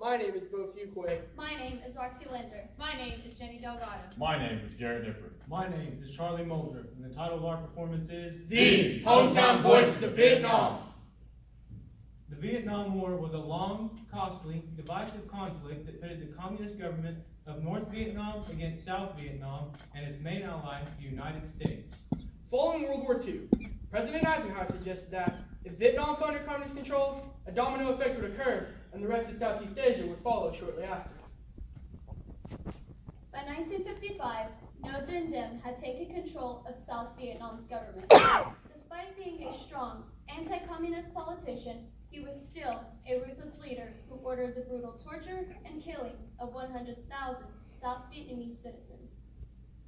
My name is Bo Fuquay. My name is Roxy Linder. My name is Jenny Delgado. My name is Garrett Nipper. My name is Charlie Mulder, and the title of our performance is The Hometown Voices of Vietnam. The Vietnam War was a long, costly, divisive conflict that pitted the communist government of North Vietnam against South Vietnam and its main ally, the United States. Following World War II, President Eisenhower suggested that if Vietnam fell under communist control, a domino effect would occur and the rest of Southeast Asia would follow shortly after. By 1955, Ngo Dinh Diem had taken control of South Vietnam's government. Despite being a strong anti-communist politician, he was still a ruthless leader who ordered the brutal torture and killing of 100,000 South Vietnamese citizens.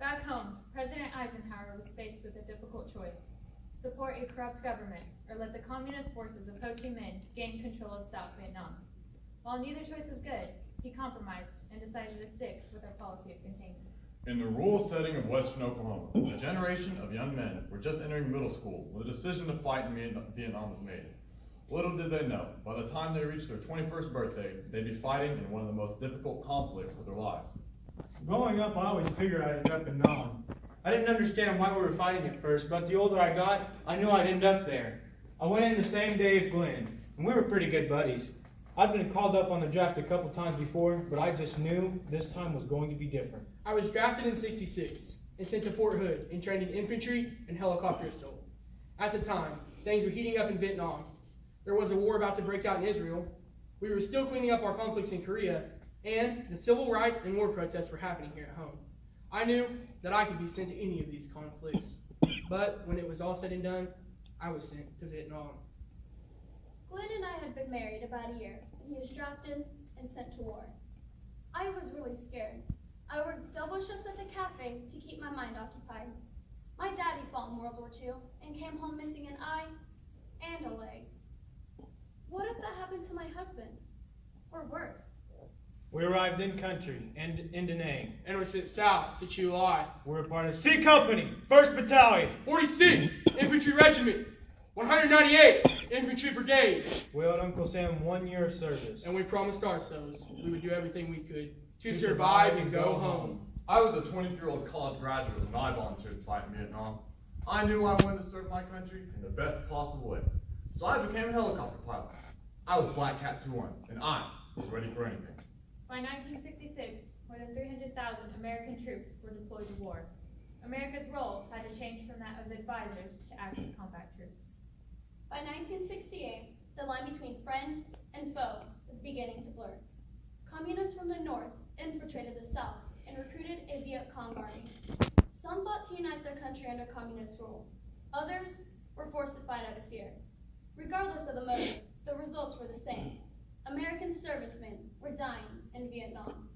Back home, President Eisenhower was faced with a difficult choice: support a corrupt government or let the communist forces of Ho Chi Minh gain control of South Vietnam. While neither choice was good, he compromised and decided to stick with our policy of containment. In the rural setting of western Oklahoma, a generation of young men were just entering middle school when the decision to fight in Vietnam was made. Little did they know, by the time they reached their 21st birthday, they'd be fighting in one of the most difficult conflicts of their lives. Growing up, I always figured I'd end up in Nam. I didn't understand why we were fighting at first, but the older I got, I knew I'd end up there. I went in the same day as Glenn, and we were pretty good buddies. I'd been called up on the draft a couple times before, but I just knew this time was going to be different. I was drafted in '66 and sent to Fort Hood and trained in infantry and helicopter assault. At the time, things were heating up in Vietnam. There was a war about to break out in Israel. We were still cleaning up our conflicts in Korea, and the civil rights and war protests were happening here at home. I knew that I could be sent to any of these conflicts, but when it was all said and done, I was sent to Vietnam. Glenn and I had been married about a year when he was drafted and sent to war. I was really scared. I worked double shifts at the cafe to keep my mind occupied. My daddy fought in World War II and came home missing an eye and a leg. What if that happened to my husband? Or worse? We arrived in country, and in Da Nang. And were sent south to Chu Lai. We're a part of C Company, 1st Battalion. 46th Infantry Regiment, 198th Infantry Brigade. We owed Uncle Sam 1 year of service. And we promised ourselves we would do everything we could to survive and go home. I was a 23-year-old college graduate when I volunteered to fight in Vietnam. I knew I wanted to serve my country in the best possible way, so I became a helicopter pilot. I was Black Cat 2-1, and I was ready for anything. By 1966, more than 300,000 American troops were deployed to war. America's role had to change from that of advisors to active combat troops. By 1968, the line between friend and foe was beginning to blur. Communists from the north infiltrated the south and recruited a Viet Cong army. Some fought to unite their country under communist rule. Others were forced to fight out of fear. Regardless of the motive, the results were the same. American servicemen were dying in Vietnam.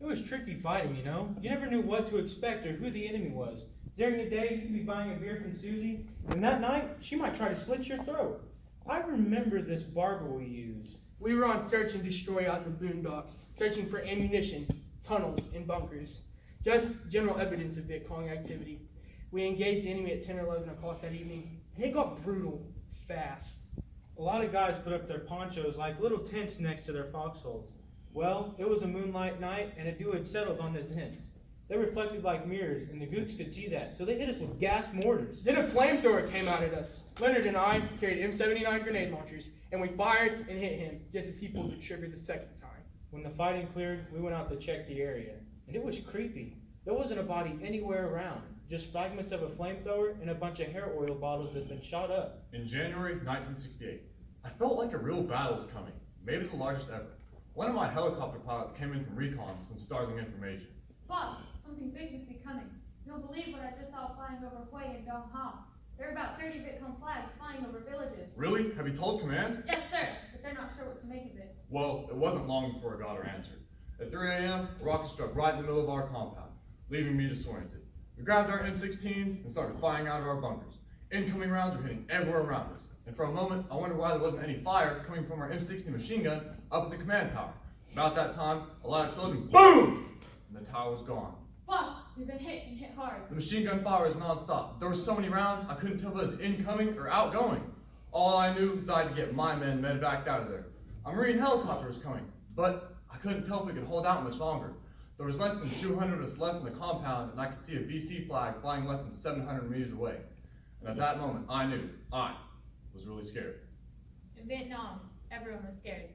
It was tricky fighting, you know? You never knew what to expect or who the enemy was. During the day, you could be buying a beer from Susie, and that night, she might try to slit your throat. I remember this barber we used. We were on search and destroy out in the boondocks, searching for ammunition, tunnels, and bunkers. Just general evidence of Viet Cong activity. We engaged the enemy at 10 or 11 o'clock that evening, and it got brutal fast. A lot of guys put up their ponchos like little tents next to their foxholes. Well, it was a moonlight night, and a dew had settled on the tents. They reflected like mirrors, and the gooks could see that, so they hit us with gas mortars. Then a flamethrower came out at us. Leonard and I carried M79 grenade launchers, and we fired and hit him just as he pulled the trigger the second time. When the fighting cleared, we went out to check the area, and it was creepy. There wasn't a body anywhere around, just fragments of a flamethrower and a bunch of hair oil bottles that had been shot up. In January 1968, I felt like a real battle was coming, maybe the largest ever. One of my helicopter pilots came in from recon with some startling information. Boss, something big must be coming. You'll believe what I just saw flying over Hue and Dong Ha. There are about 30 Viet Cong flags flying over villages. Really? Have you told command? Yes, sir, but they're not sure what to make of it. Well, it wasn't long before I got her answered. At 3 a.m., a rocket struck right in the middle of our compound, leaving me disoriented. We grabbed our M16s and started firing out of our bunkers. Incoming rounds were hitting everywhere around us, and for a moment, I wondered why there wasn't any fire coming from our M60 machine gun up at the command tower. About that time, a loud explosion, boom! And the tower was gone. Boss, we've been hit and hit hard. The machine gun fire was non-stop. There were so many rounds, I couldn't tell if it was incoming or outgoing. All I knew was I had to get my men medevaced out of there. A Marine helicopter was coming, But I couldn't tell if we could hold out much longer. There was less than 200 of us left in the compound, and I could see a VC flag flying less than 700 meters away. And at that moment, I knew I was really scared. In Vietnam, everyone was scared.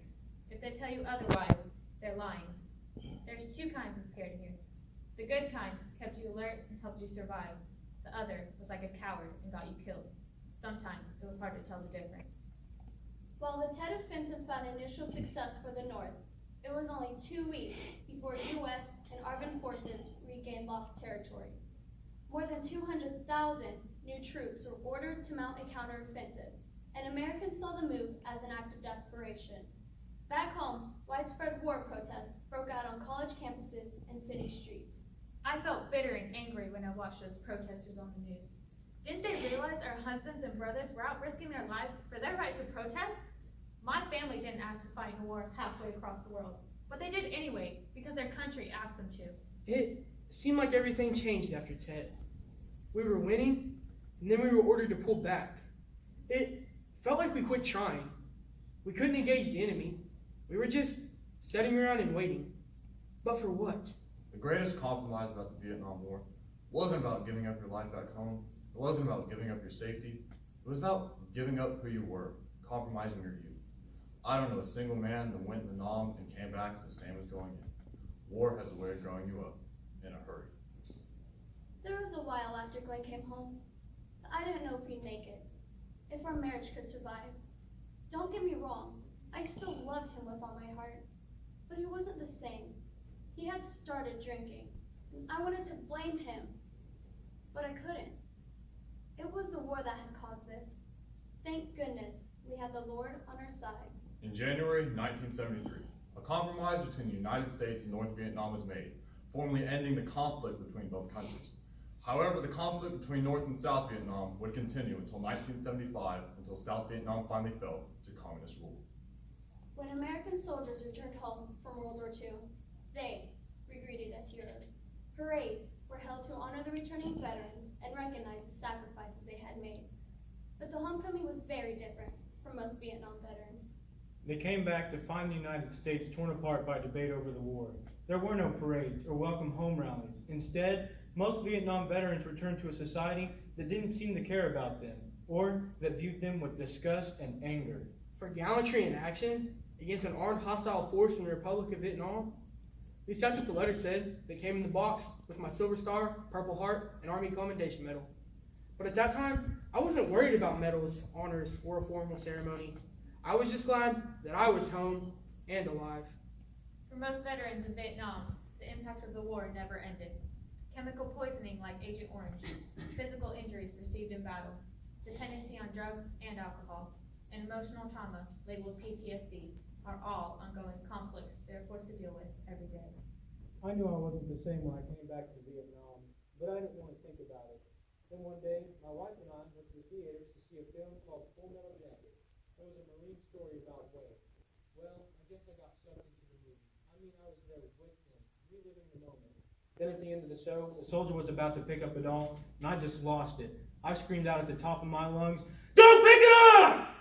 If they tell you otherwise, they're lying. There's two kinds of scared here. The good kind kept you alert and helped you survive. The other was like a coward and got you killed. Sometimes it was hard to tell the difference. While the Tet Offensive found initial success for the North, it was only 2 weeks before U.S. and ARVN forces regained lost territory. More than 200,000 new troops were ordered to mount a counteroffensive, and Americans saw the move as an act of desperation. Back home, widespread war protests broke out on college campuses and city streets. I felt bitter and angry when I watched those protesters on the news. Didn't they realize our husbands and brothers were out risking their lives for their right to protest? My family didn't ask to fight in a war halfway across the world, but they did anyway because their country asked them to. It seemed like everything changed after Tet. We were winning, and then we were ordered to pull back. It felt like we quit trying. We couldn't engage the enemy. We were just sitting around and waiting. But for what? The greatest compromise about the Vietnam War wasn't about giving up your life back home. It wasn't about giving up your safety. It was about giving up who you were, compromising your youth. I don't know a single man that went to Nam and came back as the same as going in. War has a way of growing you up in a hurry. There was a while after Glenn came home that I didn't know if he'd make it, if our marriage could survive. Don't get me wrong, I still loved him with all my heart, but he wasn't the same. He had started drinking, and I wanted to blame him, but I couldn't. It was the war that had caused this. Thank goodness we had the Lord on our side. In January 1973, a compromise between the United States and North Vietnam was made, formally ending the conflict between both countries. However, the conflict between North and South Vietnam would continue until 1975, until South Vietnam finally fell to communist rule. When American soldiers returned home from World War II, they were greeted as heroes. Parades were held to honor the returning veterans and recognize the sacrifices they had made. But the homecoming was very different for most Vietnam veterans. They came back to find the United States torn apart by debate over the war. There were no parades or welcome home rallies. Instead, most Vietnam veterans returned to a society that didn't seem to care about them, or that viewed them with disgust and anger. For gallantry in action against an armed hostile force in the Republic of Vietnam? At least that's what the letter said that came in the box with my Silver Star, Purple Heart, and Army Commendation Medal. But at that time, I wasn't worried about medals, honors, or a formal ceremony. I was just glad that I was home and alive. For most veterans in Vietnam, the impact of the war never ended. Chemical poisoning like Agent Orange, physical injuries received in battle, dependency on drugs and alcohol, and emotional trauma labeled PTSD are all ongoing conflicts they're forced to deal with every day. I knew I wasn't the same when I came back to Vietnam, but I didn't want to think about it. Then one day, my wife and I went to the theaters to see a film called Full Metal Jacket. It was a Marine story about Wade. Well, I guess I got sucked into the movie. I mean, I was there with him, reliving the moment. Then at the end of the show, the soldier was about to pick up a doll, and I just lost it. I screamed out at the top of my lungs, "Don't pick it up!"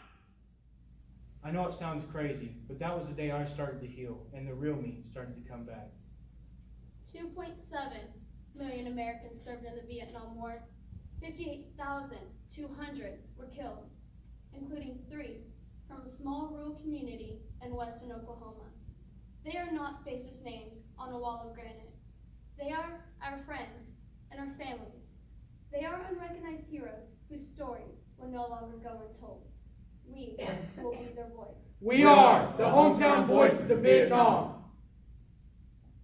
I know it sounds crazy, but that was the day I started to heal, and the real me started to come back. 2.7 million Americans served in the Vietnam War. 58,200 were killed, including 3 from a small rural community in western Oklahoma. They are not faceless names on a wall of granite. They are our friends and our families. They are unrecognized heroes whose stories will no longer go untold. We will be their voice. We are the hometown voices of Vietnam.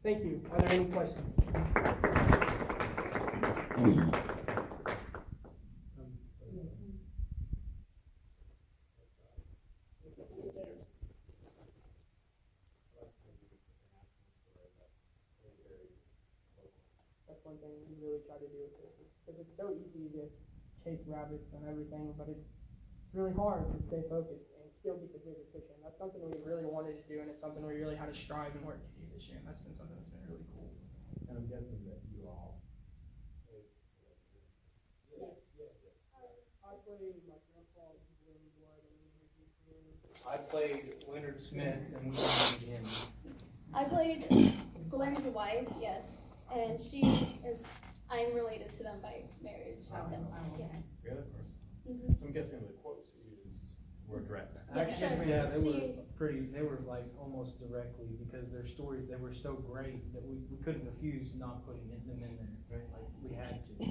Thank you. Are there any questions? That's one thing we really try to do with this, because it's so easy to chase rabbits and everything, but it's really hard to stay focused and still keep the bigger picture. And that's something we really wanted to do, and it's something we really had to strive and work to do this year. And that's been something that's been really cool. And I'm guessing that you all. Yes. I played my grandpa, Blue Blood, and I played Leonard Smith, and we played him. I played Glenn's wife, yes, and I'm related to them by marriage, so, yeah. Really? Of course. Mhm. So I'm guessing the quotes used were direct. Yeah, Actually, sure. yeah, they were She- they were like almost directly, because their stories, they were so great that we couldn't refuse not putting them in there, right? Like, we had to.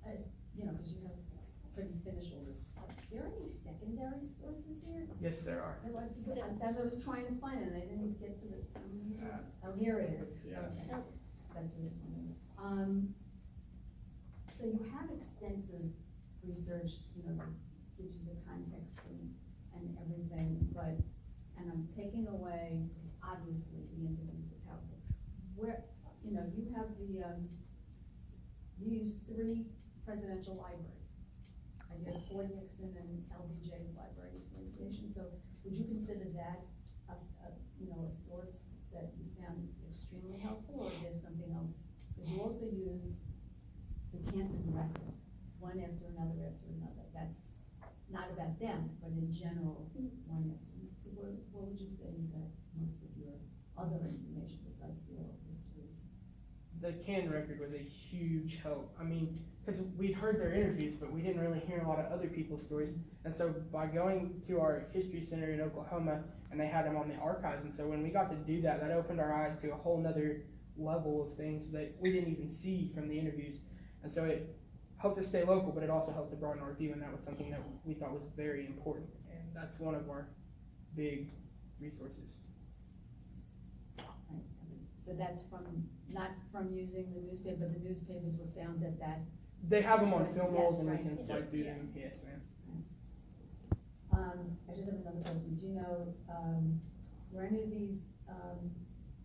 I just, because you couldn't finish all this. Are there any secondary stores this year? Yes, there are. I was trying to find it, and I didn't get to the, oh, here it is. Yeah. Okay. Oh. That's what it's on. So you have extensive research, that gives you the context and everything, and I'm taking away, because obviously the interviews are powerful. Where, you have you use 3 presidential libraries. I did Ford Nixon and LBJ's Library for Information, so would you consider that a source that you found extremely helpful, or there's something else? Because you also use the Canton record, one after another after another. That's not about them, but in general, one after another. So what would you say you got most of your other information besides the oral histories? The Canton record was a huge help. I mean, because we'd heard their interviews, but we didn't really hear a lot of other people's stories. And so by going to our history center in Oklahoma, and they had them on the archives, and so when we got to do that, that opened our eyes to a whole nother level of things that we didn't even see from the interviews. And so it helped us stay local, but it also helped to broaden our view, and that was something that we thought was very important. And that's one of our big resources. Right. So that's not from using the newspaper, but the newspapers were found that. They have them on film rolls, Yes, and we right. can swipe through them. Yes, ma'am. I just have another question. Do you know, were any of these,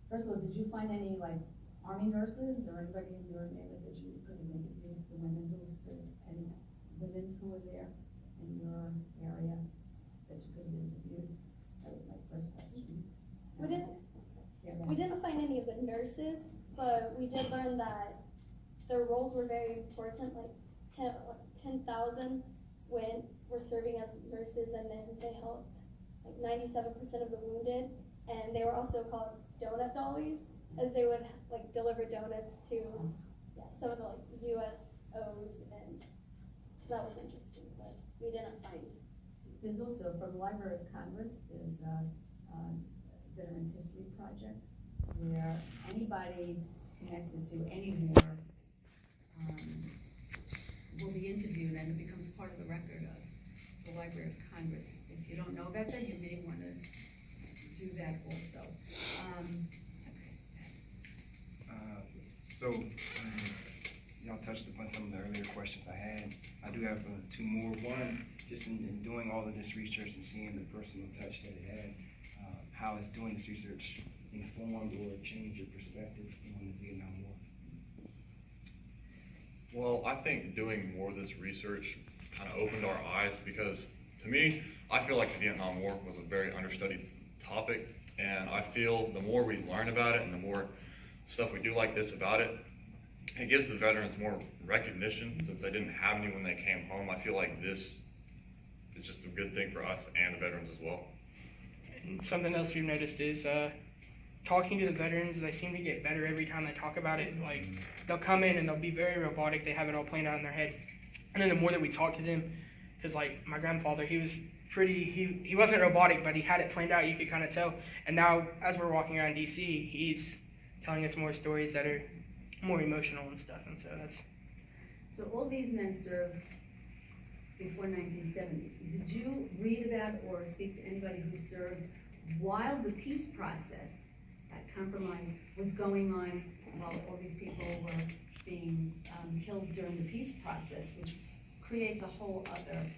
first of all, did you find any Army nurses or anybody in your neighborhood that you could have interviewed, the women who served, any women who were there in your area that you could have interviewed? That was my first question. We didn't, Yeah, go we ahead. didn't find any of the nurses, but we did learn that their roles were very important, 10,000 were serving as nurses, and then they helped 97% of the wounded, and they were also called donut dollies, as they would deliver donuts to some of the USOs, and that was interesting, but we didn't find. There's also, from Library of Congress, there's Veterans History Project, where anybody connected to any war will be interviewed, and it becomes part of the record of the Library of Congress. If you don't know about that, you may want to do that also. Y'all touched upon some of the earlier questions I had. I do have 2 more. One, just in doing all of this research and seeing the personal touch that it had, how has doing this research informed or changed your perspective on the Vietnam War? Well, I think doing more of this research kind of opened our eyes, because to me, I feel like the Vietnam War was a very understudied topic, and I feel the more we learn about it and the more stuff we do like this about it, it gives the veterans more recognition. Since they didn't have any when they came home, I feel like this is just a good thing for us and the veterans as well. And something else we've noticed is talking to the veterans, they seem to get better every time they talk about it. They'll come in and they'll be very robotic, they have it all planned out in their head. And then the more that we talk to them, because my grandfather, he was he wasn't robotic, but he had it planned out, you could kind of tell. And now, as we're walking around DC, he's telling us more stories that are more emotional and stuff, and so that's... So all these men served before 1970s. Did you read about or speak to anybody who served while the peace process, that compromise, was going on, while all these people were being killed during the peace process, which creates a whole other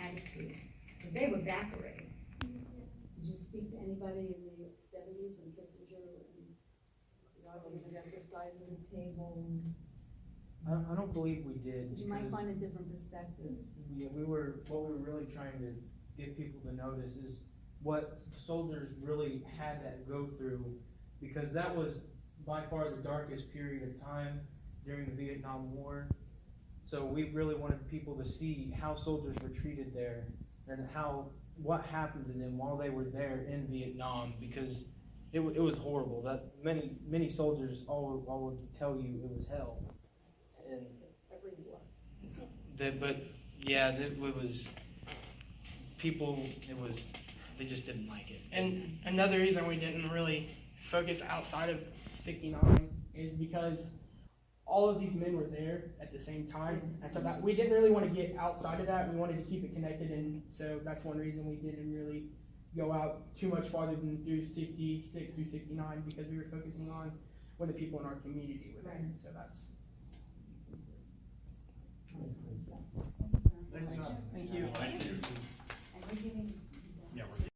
attitude, because they were back already. Did you speak to anybody in the 70s when Kissinger and Rodney was emphasizing the table? I don't believe we did. You might because find a different perspective. what we were really trying to get people to notice is what soldiers really had to go through, because that was by far the darkest period of time during the Vietnam War. So we really wanted people to see how soldiers were treated there, and how what happened to them while they were there in Vietnam, because it was horrible. That many soldiers all would tell you it was hell. And but yeah, it was people. They just didn't like it. And another reason we didn't really focus outside of 69 is because all of these men were there at the same time, and so that we didn't really want to get outside of that. We wanted to keep it connected, and so that's one reason we didn't really go out too much farther than through 66 through 69, because we were focusing on when the people in our community were there. So that's. Thank you. Thank you. And we're giving